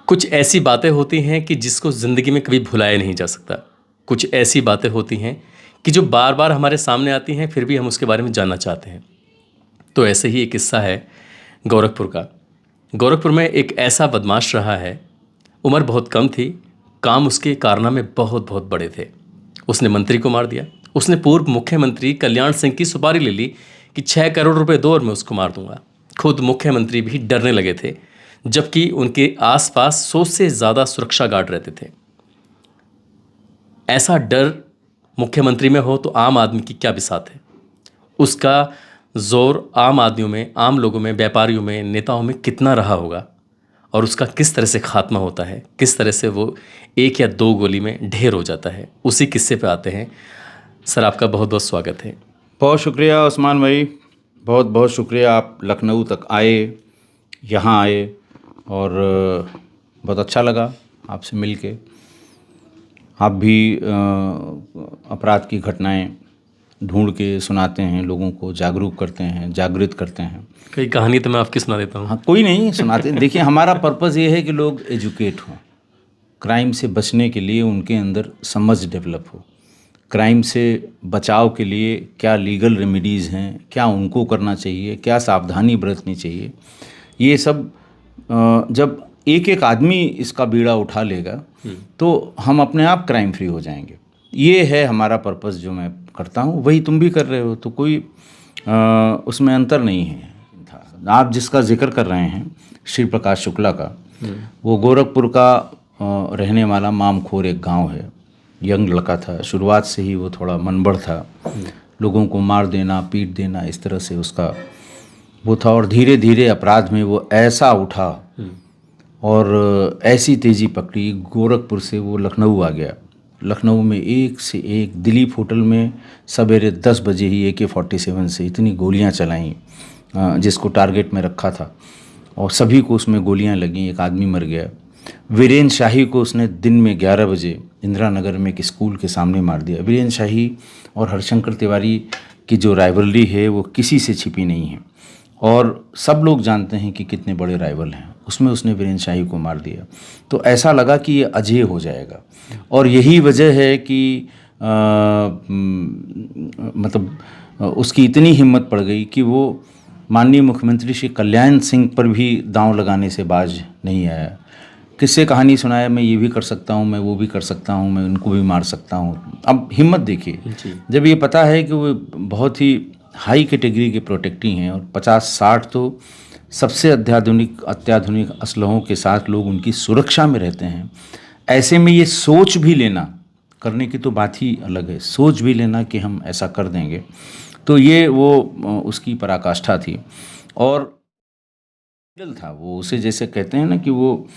कुछ ऐसी बातें होती हैं कि जिसको ज़िंदगी में कभी भुलाया नहीं जा सकता। कुछ ऐसी बातें होती हैं कि जो बार बार हमारे सामने आती हैं, फिर भी हम उसके बारे में जानना चाहते हैं। तो ऐसे ही एक किस्सा है गोरखपुर का। गोरखपुर में एक ऐसा बदमाश रहा है। उम्र बहुत कम थी, काम उसके कारनामे बहुत बहुत बड़े थे। उसने मंत्री को मार दिया। उसने पूर्व मुख्यमंत्री कल्याण सिंह की सुपारी ले ली कि 6 करोड़ रुपए दो और मैं उसको मार दूंगा। खुद मुख्यमंत्री भी डरने लगे थे, जबकि उनके आसपास 100 से ज़्यादा सुरक्षा गार्ड रहते थे। ऐसा डर मुख्यमंत्री में हो तो आम आदमी की क्या बिसात है। उसका जोर आम आदमियों में, आम लोगों में, व्यापारियों में, नेताओं में कितना रहा होगा, और उसका किस तरह से खात्मा होता है, किस तरह से वो 1 या 2 गोली में ढेर हो जाता है। उसी किस्से पे आते हैं। सर, आपका बहुत बहुत स्वागत है। बहुत शुक्रिया उस्मान भाई, बहुत बहुत शुक्रिया। आप लखनऊ तक आए, यहाँ आए, और बहुत अच्छा लगा आपसे मिलके। आप भी अपराध की घटनाएं ढूंढ के सुनाते हैं, लोगों को जागरूक करते हैं, जागृत करते हैं। कई कहानी तो मैं आपकी सुना देता हूँ। हाँ, कोई नहीं, सुनाते। देखिए, हमारा पर्पज़ ये है कि लोग एजुकेट हों, क्राइम से बचने के लिए उनके अंदर समझ डेवलप हो, क्राइम से बचाव के लिए क्या लीगल रेमेडीज़ हैं, क्या उनको करना चाहिए, क्या सावधानी बरतनी चाहिए। ये सब जब एक एक आदमी इसका बीड़ा उठा लेगा तो हम अपने आप क्राइम फ्री हो जाएंगे। ये है हमारा पर्पस। जो मैं करता हूँ वही तुम भी कर रहे हो, तो कोई उसमें अंतर नहीं है। आप जिसका जिक्र कर रहे हैं, श्री प्रकाश शुक्ला का, वो गोरखपुर का रहने वाला मामखोर एक गांव है। यंग लड़का था, शुरुआत से ही वो थोड़ा मनबड़ था, लोगों को मार देना, पीट देना, इस तरह से उसका वो था। और धीरे धीरे अपराध में वो ऐसा उठा और ऐसी तेज़ी पकड़ी, गोरखपुर से वो लखनऊ आ गया। लखनऊ में एक से एक, दिलीप होटल में सवेरे 10 बजे ही AK-47 से इतनी गोलियां चलाईं जिसको टारगेट में रखा था, और सभी को उसमें गोलियां लगीं। एक आदमी मर गया। वीरेन शाही को उसने दिन में 11 बजे इंदिरा नगर में एक स्कूल के सामने मार दिया। वीरेन शाही और हरशंकर तिवारी की जो राइवलरी है वो किसी से छिपी नहीं है, और सब लोग जानते हैं कि कितने बड़े राइवल हैं। उसमें उसने वीरेन शाही को मार दिया। तो ऐसा लगा कि ये अजय हो जाएगा, और यही वजह है कि मतलब उसकी इतनी हिम्मत पड़ गई कि वो माननीय मुख्यमंत्री श्री कल्याण सिंह पर भी दांव लगाने से बाज नहीं आया। किससे कहानी सुनाया, मैं ये भी कर सकता हूँ, मैं वो भी कर सकता हूँ, मैं उनको भी मार सकता हूँ। अब हिम्मत देखिए, जब ये पता है कि वो बहुत ही हाई कैटेगरी के प्रोटेक्टी हैं, और 50-60 तो सबसे अत्याधुनिक असलहों के साथ लोग उनकी सुरक्षा में रहते हैं। ऐसे में ये सोच भी लेना, करने की तो बात ही अलग है, सोच भी लेना कि हम ऐसा कर देंगे, तो ये वो उसकी पराकाष्ठा थी। और था वो, उसे जैसे कहते हैं ना कि वो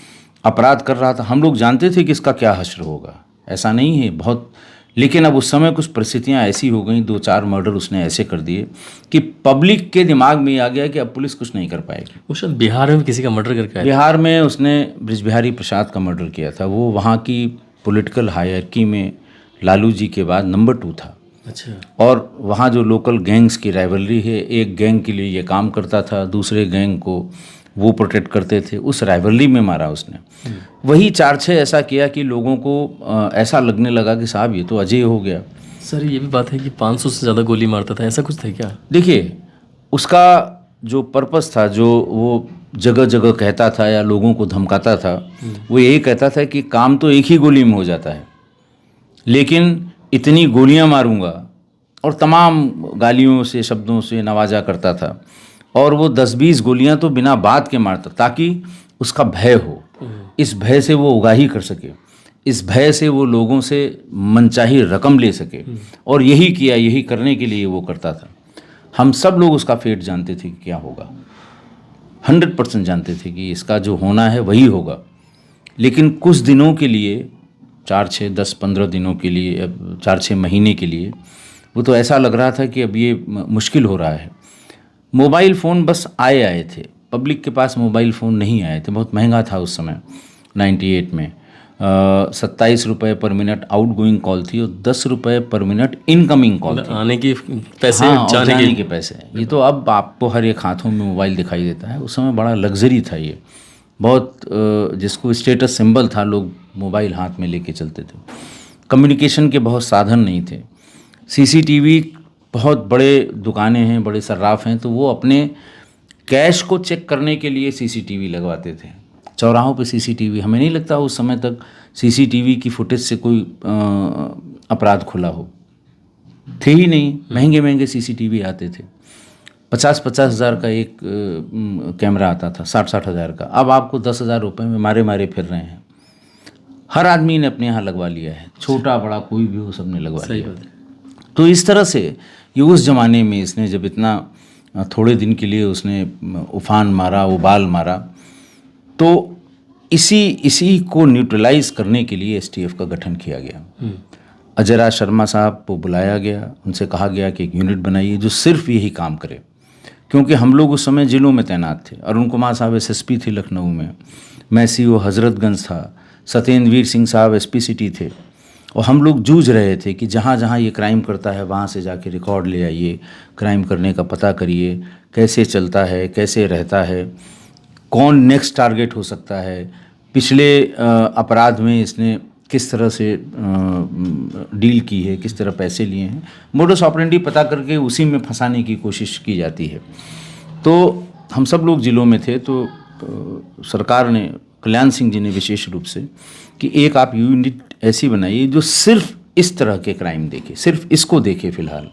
अपराध कर रहा था। हम लोग जानते थे कि इसका क्या हश्र होगा, ऐसा नहीं है बहुत, लेकिन अब उस समय कुछ परिस्थितियां ऐसी हो गई, 2-4 मर्डर उसने ऐसे कर दिए कि पब्लिक के दिमाग में आ गया कि अब पुलिस कुछ नहीं कर पाएगी। वो शायद बिहार में किसी का मर्डर करके आया। बिहार में उसने बृजबिहारी प्रसाद का मर्डर किया था। वो वहाँ की पॉलिटिकल हायरकी में लालू जी के बाद नंबर 2 था। अच्छा। और वहाँ जो लोकल गैंग्स की राइवलरी है, एक गैंग के लिए ये काम करता था, दूसरे गैंग को वो प्रोटेक्ट करते थे, उस राइवलरी में मारा उसने। वही 4-6 ऐसा किया कि लोगों को ऐसा लगने लगा कि साहब ये तो अजय हो गया। सर, ये भी बात है कि 500 से ज़्यादा गोली मारता था, ऐसा कुछ था क्या? देखिए, उसका जो पर्पस था, जो वो जगह जगह कहता था या लोगों को धमकाता था, वो यही कहता था कि काम तो एक ही गोली में हो जाता है, लेकिन इतनी गोलियां मारूंगा, और तमाम गालियों से, शब्दों से नवाजा करता था। और वो 10-20 गोलियां तो बिना बात के मारता, ताकि उसका भय हो, इस भय से वो उगाही कर सके, इस भय से वो लोगों से मनचाही रकम ले सके। और यही किया, यही करने के लिए वो करता था। हम सब लोग उसका फेट जानते थे कि क्या होगा, 100% जानते थे कि इसका जो होना है वही होगा। लेकिन कुछ दिनों के लिए, 4-6, 10-15 दिनों के लिए, 4-6 महीने के लिए, वो तो ऐसा लग रहा था कि अब ये मुश्किल हो रहा है। मोबाइल फ़ोन बस आए थे, पब्लिक के पास मोबाइल फ़ोन नहीं आए थे। बहुत महंगा था उस समय 98 में। 27 रुपये पर मिनट आउटगोइंग कॉल थी, और 10 रुपये पर मिनट इनकमिंग कॉल थी। आने के पैसे, हाँ, जाने के पैसे। ये तो अब आपको हर एक हाथों में मोबाइल दिखाई देता है, उस समय बड़ा लग्जरी था ये। बहुत जिसको स्टेटस सिंबल था, लोग मोबाइल हाथ में लेके चलते थे। कम्युनिकेशन के बहुत साधन नहीं थे। सीसीटीवी, बहुत बड़े दुकानें हैं, बड़े सर्राफ हैं, तो वो अपने कैश को चेक करने के लिए सीसीटीवी लगवाते थे। चौराहों पे सीसीटीवी, हमें नहीं लगता उस समय तक सीसीटीवी की फुटेज से कोई अपराध खुला हो, थे ही नहीं। महंगे महंगे सीसीटीवी आते थे, 50-50 हज़ार का एक कैमरा आता था, 60-60 हज़ार का। अब आपको 10,000 रुपये में मारे मारे फिर रहे हैं। हर आदमी ने अपने यहाँ लगवा लिया है, छोटा बड़ा कोई भी हो, सबने लगवा लिया। तो इस तरह से ये उस ज़माने में इसने जब इतना थोड़े दिन के लिए उसने उफान मारा, उबाल मारा, तो इसी को न्यूट्रलाइज करने के लिए एसटीएफ का गठन किया गया। अजय राज शर्मा साहब को बुलाया गया, उनसे कहा गया कि एक यूनिट बनाइए जो सिर्फ यही काम करे, क्योंकि हम लोग उस समय जिलों में तैनात थे। अरुण कुमार साहब एसएसपी थे लखनऊ में, मैं सीओ हजरतगंज था, सत्येंद्रवीर सिंह साहब एसपी सिटी थे, और हम लोग जूझ रहे थे कि जहाँ जहाँ ये क्राइम करता है वहाँ से जाके रिकॉर्ड ले आइए, क्राइम करने का पता करिए, कैसे चलता है, कैसे रहता है, कौन नेक्स्ट टारगेट हो सकता है, पिछले अपराध में इसने किस तरह से डील की है, किस तरह पैसे लिए हैं, मोडस ऑपरेंडी पता करके उसी में फंसाने की कोशिश की जाती है। तो हम सब लोग जिलों में थे, तो सरकार ने, कल्याण सिंह जी ने विशेष रूप से, कि एक आप यूनिट ऐसी बनाइए जो सिर्फ इस तरह के क्राइम देखे, सिर्फ इसको देखे फ़िलहाल,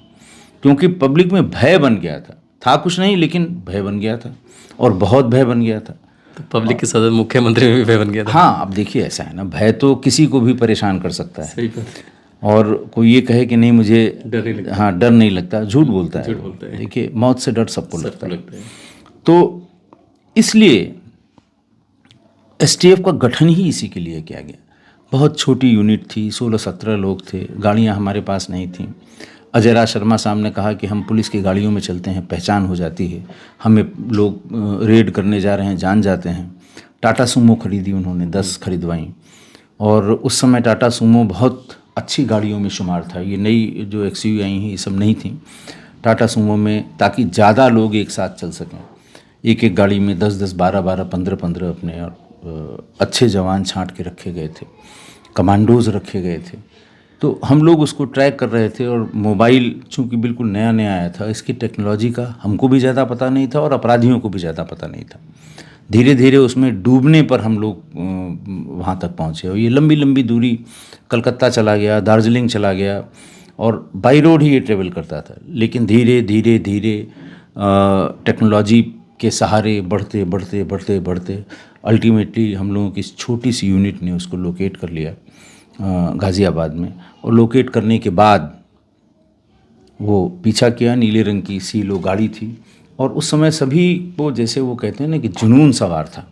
क्योंकि पब्लिक में भय बन गया था कुछ नहीं, लेकिन भय बन गया था, और बहुत भय बन गया था। तो पब्लिक के साथ मुख्यमंत्री में भी भय बन गया था। हाँ, अब देखिए ऐसा है ना, भय तो किसी को भी परेशान कर सकता है। सही बात है। और कोई ये कहे कि नहीं मुझे डर नहीं लगता, हाँ डर नहीं लगता, झूठ बोलता है। है। देखिए, मौत से डर सबको लगता है। है। तो इसलिए एसटीएफ का गठन ही इसी के लिए किया गया। बहुत छोटी यूनिट थी, 16-17 लोग थे, गाड़ियाँ हमारे पास नहीं थीं। अजय राज शर्मा साहब ने कहा कि हम पुलिस की गाड़ियों में चलते हैं, पहचान हो जाती है, हमें लोग रेड करने जा रहे हैं जान जाते हैं। टाटा सूमो खरीदी उन्होंने, 10 खरीदवाई, और उस समय टाटा सूमो बहुत अच्छी गाड़ियों में शुमार था। ये नई जो एक्सयूवी आई हैं ये सब नहीं थी। टाटा सूमो में, ताकि ज़्यादा लोग एक साथ चल सकें, एक एक गाड़ी में 10-10, 12-12, 15-15 अपने और अच्छे जवान छांट के रखे गए थे, कमांडोज रखे गए थे। तो हम लोग उसको ट्रैक कर रहे थे, और मोबाइल चूँकि बिल्कुल नया नया आया था, इसकी टेक्नोलॉजी का हमको भी ज़्यादा पता नहीं था और अपराधियों को भी ज़्यादा पता नहीं था। धीरे धीरे उसमें डूबने पर हम लोग वहाँ तक पहुँचे, और ये लंबी लंबी दूरी कलकत्ता चला गया, दार्जिलिंग चला गया, और बाई रोड ही ये ट्रेवल करता था। लेकिन धीरे धीरे धीरे टेक्नोलॉजी के सहारे बढ़ते बढ़ते बढ़ते बढ़ते अल्टीमेटली हम लोगों की इस छोटी सी यूनिट ने उसको लोकेट कर लिया गाज़ियाबाद में। और लोकेट करने के बाद वो पीछा किया, नीले रंग की सीलो गाड़ी थी, और उस समय सभी को, जैसे वो कहते हैं ना, कि जुनून सवार था।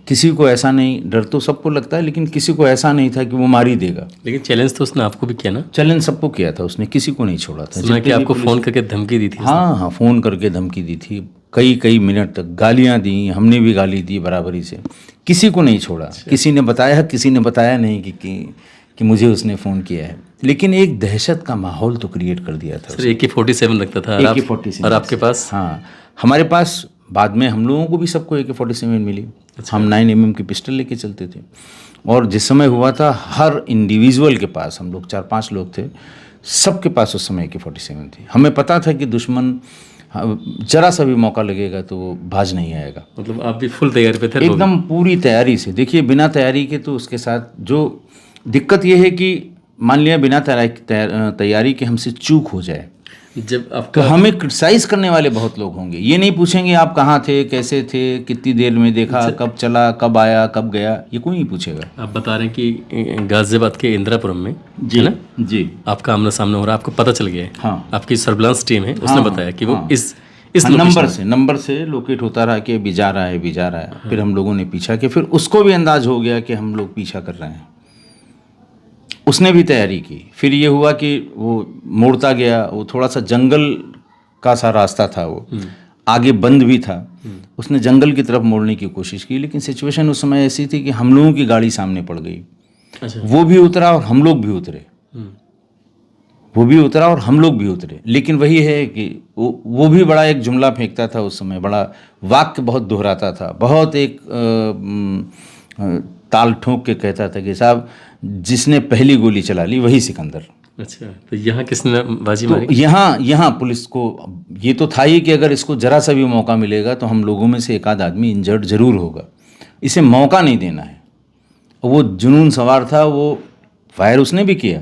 किसी को ऐसा नहीं, डर तो सबको लगता है, लेकिन किसी को ऐसा नहीं था कि वो मार ही देगा। लेकिन चैलेंज तो उसने आपको भी किया ना? चैलेंज सबको किया था उसने, किसी को नहीं छोड़ा था। सुना कि आपको फ़ोन करके धमकी दी थी? हाँ, फ़ोन करके धमकी दी थी, कई मिनट तक गालियाँ दी, हमने भी गाली दी बराबरी से, किसी को नहीं छोड़ा। किसी ने बताया नहीं कि मुझे उसने फ़ोन किया है, लेकिन एक दहशत का माहौल तो क्रिएट कर दिया था। सर, AK-47 लगता था AK-47 और आपके पास? हाँ, हमारे पास बाद में हम लोगों को भी सबको AK-47 मिली। हम 9mm की पिस्टल लेके चलते थे, और जिस समय हुआ था हर इंडिविजुअल के पास, हम लोग 4-5 लोग थे, सबके पास उस समय AK-47 थी। हमें पता था कि दुश्मन जरा सा भी मौका लगेगा तो वो बाज नहीं आएगा। मतलब आप भी फुल तैयारी पे थे? एकदम पूरी तैयारी से। देखिए, बिना तैयारी के तो उसके साथ जो दिक्कत ये है कि मान लिया बिना तैयारी के हमसे चूक हो जाए, जब तो आपका हमें क्रिटिसाइज करने वाले बहुत लोग होंगे। ये नहीं पूछेंगे आप कहाँ थे, कैसे थे, कितनी देर में देखा, कब चला, कब आया, कब गया, ये कोई नहीं पूछेगा। आप बता रहे हैं कि गाजियाबाद के इंदिरापुरम में, जी है ना, जी, आपका आमना सामना हो रहा है, आपको पता चल गया है। हाँ, आपकी सर्विलांस टीम है, उसने बताया कि वो इस नंबर से लोकेट होता रहा कि अभी जा रहा है। फिर हम लोगों ने पीछा किया, फिर उसको भी अंदाज हो गया कि हम लोग पीछा कर रहे हैं, उसने भी तैयारी की। फिर ये हुआ कि वो मोड़ता गया, वो थोड़ा सा जंगल का सा रास्ता था, वो आगे बंद भी था, उसने जंगल की तरफ मोड़ने की कोशिश की, लेकिन सिचुएशन उस समय ऐसी थी कि हम लोगों की गाड़ी सामने पड़ गई। अच्छा। वो भी उतरा और हम लोग भी उतरे। वो भी उतरा और हम लोग भी उतरे। लेकिन वही है कि वो भी बड़ा एक जुमला फेंकता था उस समय, बड़ा वाक्य बहुत दोहराता था, बहुत एक ताल ठोंक के कहता था कि साहब जिसने पहली गोली चला ली वही सिकंदर। अच्छा, तो यहाँ किसने बाजी तो मारी? यहाँ पुलिस को ये तो था ही कि अगर इसको जरा सा भी मौका मिलेगा तो हम लोगों में से एक आध आदमी इंजर्ड जरूर होगा, इसे मौका नहीं देना है। वो जुनून सवार था, वो फायर उसने भी किया,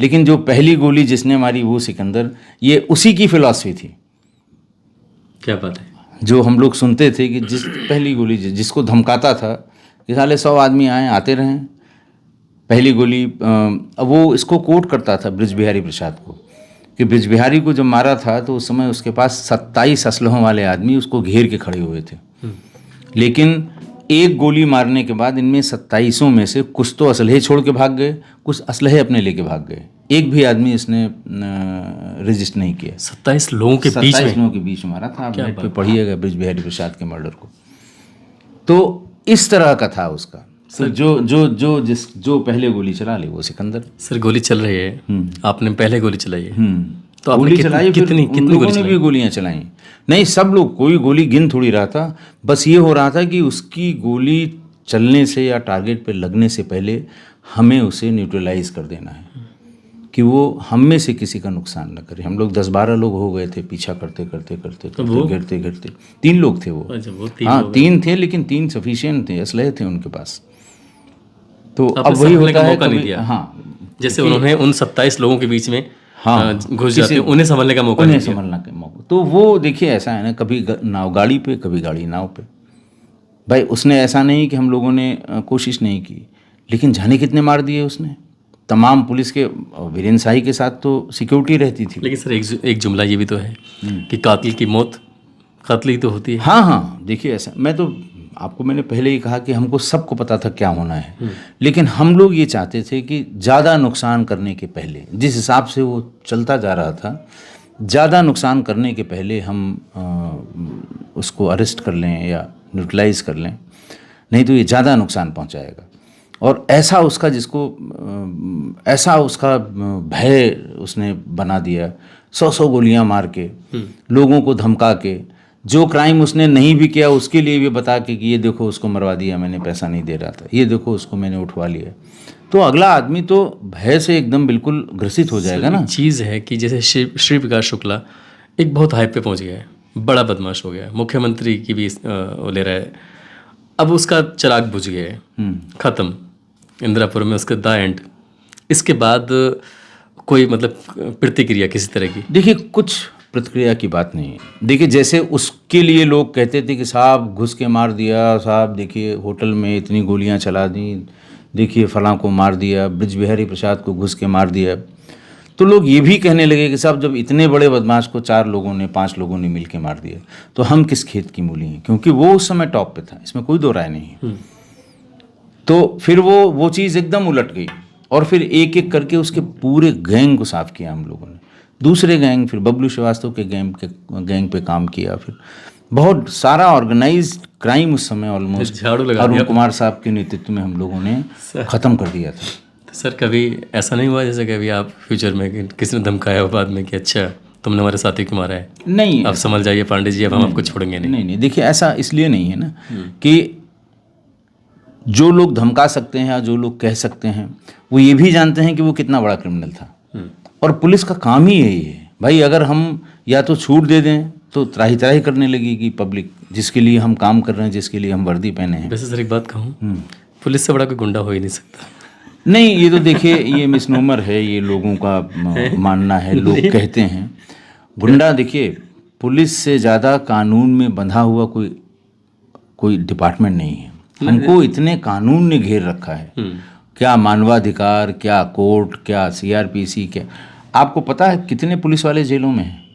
लेकिन जो पहली गोली जिसने मारी वो सिकंदर, ये उसी की फिलॉसफी थी। क्या बात है। जो हम लोग सुनते थे कि जिस पहली गोली जिसको धमकाता था कि साले 100 आदमी आए आते रहें, पहली गोली। अब वो इसको कोट करता था बृज बिहारी प्रसाद को कि बृज बिहारी को जब मारा था तो उस समय उसके पास 27 असलहों वाले आदमी उसको घेर के खड़े हुए थे, लेकिन एक गोली मारने के बाद इनमें 27 में से कुछ तो असलहे छोड़ के भाग गए, कुछ असलहे अपने लेके भाग गए। एक भी आदमी इसने रजिस्ट नहीं किया। 27 लोगों के बीच में? 27 लोगों के बीच मारा था। आप नेट पे पढ़िएगा बृज बिहारी प्रसाद के मर्डर को। तो इस तरह का था उसका। तो जो पहले गोली चला ले वो सिकंदर। सर गोली चल रही है, आपने पहले गोली चलाई है, तो गोली चलाई, कितनी लोगों ने भी गोलियां चलाई? नहीं, सब लोग, कोई गोली गिन थोड़ी रहा था। बस ये हो रहा था कि उसकी गोली चलने से या टारगेट पे लगने से पहले हमें उसे न्यूट्रलाइज कर देना है कि वो हम में से किसी का नुकसान न करे। हम लोग 10-12 लोग हो गए थे पीछा करते गिरते गिरते। 3 लोग थे वो। अच्छा, वो 3 थे, लेकिन 3 सफिशिएंट थे, असलहे थे उनके पास। तो अब वही होता है कभी, जैसे उन्होंने उन 27 लोगों के बीच में घुस जाते हैं, उन्हें संभलने का मौका नहीं दिया। तो वो देखिए ऐसा है ना, कभी नाव गाड़ी पे, कभी गाड़ी नाव पे। भाई उसने ऐसा नहीं कि हम लोगों ने कोशिश नहीं की, लेकिन जाने कितने मार दिए उसने। तमाम पुलिस के, वीरेंद्र शाही के साथ तो सिक्योरिटी रहती थी। लेकिन सर एक जुमला ये भी तो है कि कातिल की मौत कातिल ही तो होती है। हाँ, देखिए ऐसा, मैं तो आपको मैंने पहले ही कहा कि हमको सबको पता था क्या होना है, लेकिन हम लोग ये चाहते थे कि ज़्यादा नुकसान करने के पहले, जिस हिसाब से वो चलता जा रहा था, ज़्यादा नुकसान करने के पहले हम उसको अरेस्ट कर लें या न्यूट्रलाइज कर लें, नहीं तो ये ज़्यादा नुकसान पहुंचाएगा। और ऐसा उसका भय उसने बना दिया, 100 गोलियां मार के, लोगों को धमका के, जो क्राइम उसने नहीं भी किया उसके लिए भी बता के कि ये देखो उसको मरवा दिया मैंने, पैसा नहीं दे रहा था, ये देखो उसको मैंने उठवा लिया। तो अगला आदमी तो भय से एकदम बिल्कुल ग्रसित हो जाएगा ना। चीज़ है कि जैसे श्री प्रकाश शुक्ला एक बहुत हाइप पे पहुंच गया है, बड़ा बदमाश हो गया, मुख्यमंत्री की भी वो ले रहा है, अब उसका चिराग बुझ गया है, ख़त्म इंदिरापुर में उसका द एंड। इसके बाद कोई मतलब प्रतिक्रिया किसी तरह की? देखिए कुछ प्रतिक्रिया की बात नहीं है। देखिए जैसे उसके लिए लोग कहते थे कि साहब घुस के मार दिया, साहब देखिए होटल में इतनी गोलियां चला दी, देखिए फलां को मार दिया, बृज बिहारी प्रसाद को घुस के मार दिया, तो लोग ये भी कहने लगे कि साहब जब इतने बड़े बदमाश को 4 लोगों ने 5 लोगों ने मिल के मार दिया तो हम किस खेत की मूली हैं, क्योंकि वो उस समय टॉप पे था, इसमें कोई दो राय नहीं है। तो फिर वो चीज़ एकदम उलट गई और फिर एक एक करके उसके पूरे गैंग को साफ किया हम लोगों ने। दूसरे गैंग, फिर बबलू श्रीवास्तव के गैंग पे काम किया, फिर बहुत सारा ऑर्गेनाइज्ड क्राइम उस समय ऑलमोस्ट अरुण कुमार साहब के नेतृत्व में हम लोगों ने ख़त्म कर दिया था। तो सर कभी ऐसा नहीं हुआ जैसे कभी आप फ्यूचर में किसी ने धमकाया हो बाद में कि अच्छा तुमने हमारे साथी को मारा है, नहीं आप समझ जाइए पांडे जी, अब हम आपको छोड़ेंगे नहीं? नहीं, देखिए ऐसा इसलिए नहीं है ना कि जो लोग धमका सकते हैं या जो लोग कह सकते हैं वो ये भी जानते हैं कि वो कितना बड़ा क्रिमिनल था, और पुलिस का काम ही यही है भाई। अगर हम या तो छूट दे दें तो त्राही त्राही करने लगेगी पब्लिक, जिसके लिए हम काम कर रहे हैं, जिसके लिए हम वर्दी पहने हैं। वैसे सर एक बात कहूँ, पुलिस से बड़ा कोई गुंडा हो ही नहीं सकता। नहीं, ये तो देखिए ये मिसनोमर है, ये लोगों का मानना है, लोग कहते हैं गुंडा। देखिए पुलिस से ज़्यादा कानून में बंधा हुआ कोई डिपार्टमेंट नहीं है। हमको इतने कानून ने घेर रखा है, क्या मानवाधिकार, क्या कोर्ट, क्या सीआरपीसी, क्या आपको पता है कितने पुलिस वाले जेलों में हैं?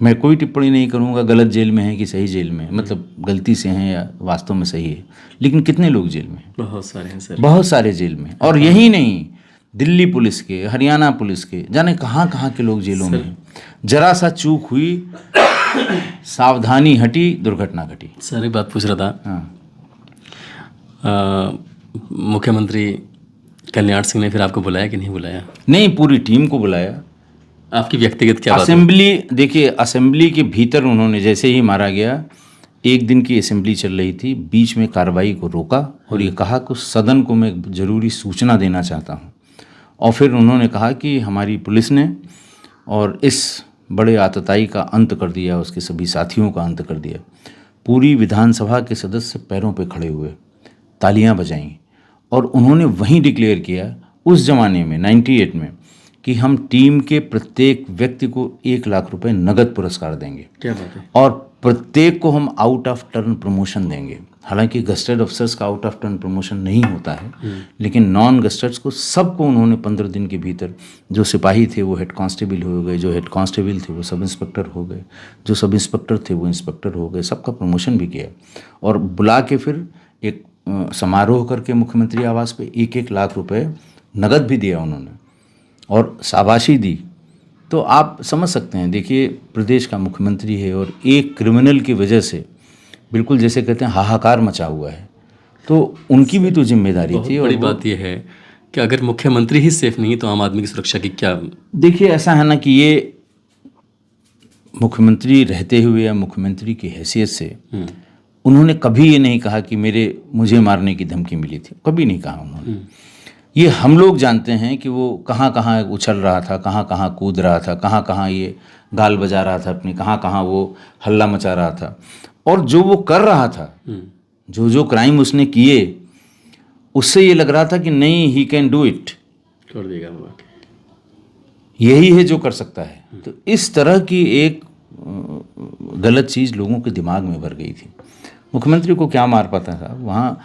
मैं कोई टिप्पणी नहीं करूंगा गलत जेल में है कि सही जेल में है, मतलब गलती से हैं या वास्तव में सही है, लेकिन कितने लोग जेल में हैं? बहुत सारे हैं सर, बहुत सारे जेल में। और यही नहीं, दिल्ली पुलिस के, हरियाणा पुलिस के, जाने कहाँ कहाँ के लोग जेलों में हैं। जरा सा चूक हुई, सावधानी हटी, दुर्घटना घटी। सर एक बात पूछ रहा था, हाँ, मुख्यमंत्री कल्याण सिंह ने फिर आपको बुलाया कि नहीं बुलाया? नहीं, पूरी टीम को बुलाया। आपकी व्यक्तिगत क्या बात है? असेंबली, देखिए असेंबली के भीतर उन्होंने जैसे ही मारा गया, एक दिन की असेंबली चल रही थी, बीच में कार्रवाई को रोका और ये कहा कि सदन को मैं ज़रूरी सूचना देना चाहता हूँ। और फिर उन्होंने कहा कि हमारी पुलिस ने और इस बड़े आतताई का अंत कर दिया, उसके सभी साथियों का अंत कर दिया। पूरी विधानसभा के सदस्य पैरों पे खड़े हुए, तालियां बजाईं और उन्होंने वहीं डिक्लेयर किया उस ज़माने में 98 में कि हम टीम के प्रत्येक व्यक्ति को 1 लाख रुपए नगद पुरस्कार देंगे। क्या बात है? और प्रत्येक को हम आउट ऑफ टर्न प्रमोशन देंगे। हालांकि गस्टेड अफसर्स का आउट ऑफ टर्न प्रमोशन नहीं होता है, लेकिन नॉन गस्टेड्स को सबको उन्होंने 15 दिन के भीतर, जो सिपाही थे वो हेड कांस्टेबल हो गए, जो हेड कांस्टेबल थे वो सब इंस्पेक्टर हो गए, जो सब इंस्पेक्टर थे वो इंस्पेक्टर हो गए, सबका प्रमोशन भी किया। और बुला के फिर एक समारोह करके मुख्यमंत्री आवास पे 1-1 लाख रुपए नगद भी दिया उन्होंने और शाबाशी दी। तो आप समझ सकते हैं, देखिए प्रदेश का मुख्यमंत्री है और एक क्रिमिनल की वजह से बिल्कुल जैसे कहते हैं हाहाकार मचा हुआ है, तो उनकी भी तो जिम्मेदारी थी। बड़ी और बात यह है कि अगर मुख्यमंत्री ही सेफ नहीं तो आम आदमी की सुरक्षा की क्या? देखिए ऐसा है ना कि ये मुख्यमंत्री रहते हुए या मुख्यमंत्री की हैसियत से उन्होंने कभी ये नहीं कहा कि मुझे मारने की धमकी मिली थी, कभी नहीं कहा उन्होंने। ये हम लोग जानते हैं कि वो कहाँ कहाँ उछल रहा था, कहाँ कहाँ कूद रहा था, कहाँ कहाँ ये गाल बजा रहा था अपनी, कहाँ कहाँ वो हल्ला मचा रहा था। और जो वो कर रहा था, जो जो क्राइम उसने किए, उससे ये लग रहा था कि नहीं, ही कैन डू इट, कर देगा वो, यही है जो कर सकता है। तो इस तरह की एक गलत चीज़ लोगों के दिमाग में भर गई थी। मुख्यमंत्री को क्या मार पाता था? वहाँ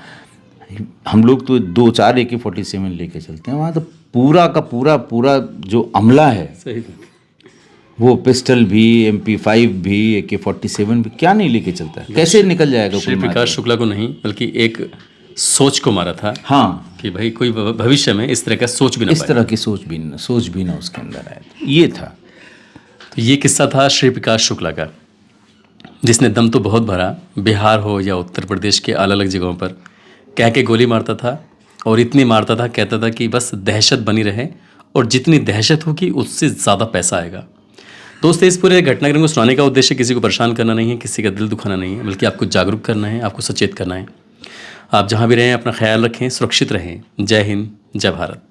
हम लोग तो 2-4 AK-47 लेके चलते हैं, वहाँ तो पूरा का पूरा जो अमला है, सही बात। वो पिस्टल भी, MP5 भी, AK-47 भी क्या नहीं लेके चलता है? कैसे निकल जाएगा? श्री प्रकाश शुक्ला को नहीं, बल्कि एक सोच को मारा था। हाँ, कि भाई कोई भविष्य में इस तरह का सोच भी ना इस पाए। तरह की सोच भी ना उसके अंदर आए। ये था। तो ये किस्सा था श्री प्रकाश शुक्ला का, जिसने दम तो बहुत भरा, बिहार हो या उत्तर प्रदेश के अलग अलग जगहों पर कह के गोली मारता था। और इतनी मारता था, कहता था कि बस दहशत बनी रहे और जितनी दहशत होगी उससे ज़्यादा पैसा आएगा। दोस्तों, इस पूरे घटनाक्रम को सुनाने का उद्देश्य किसी को परेशान करना नहीं है, किसी का दिल दुखाना नहीं है, बल्कि आपको जागरूक करना है, आपको सचेत करना है। आप जहाँ भी रहें अपना ख्याल रखें, सुरक्षित रहें। जय हिंद, जय भारत।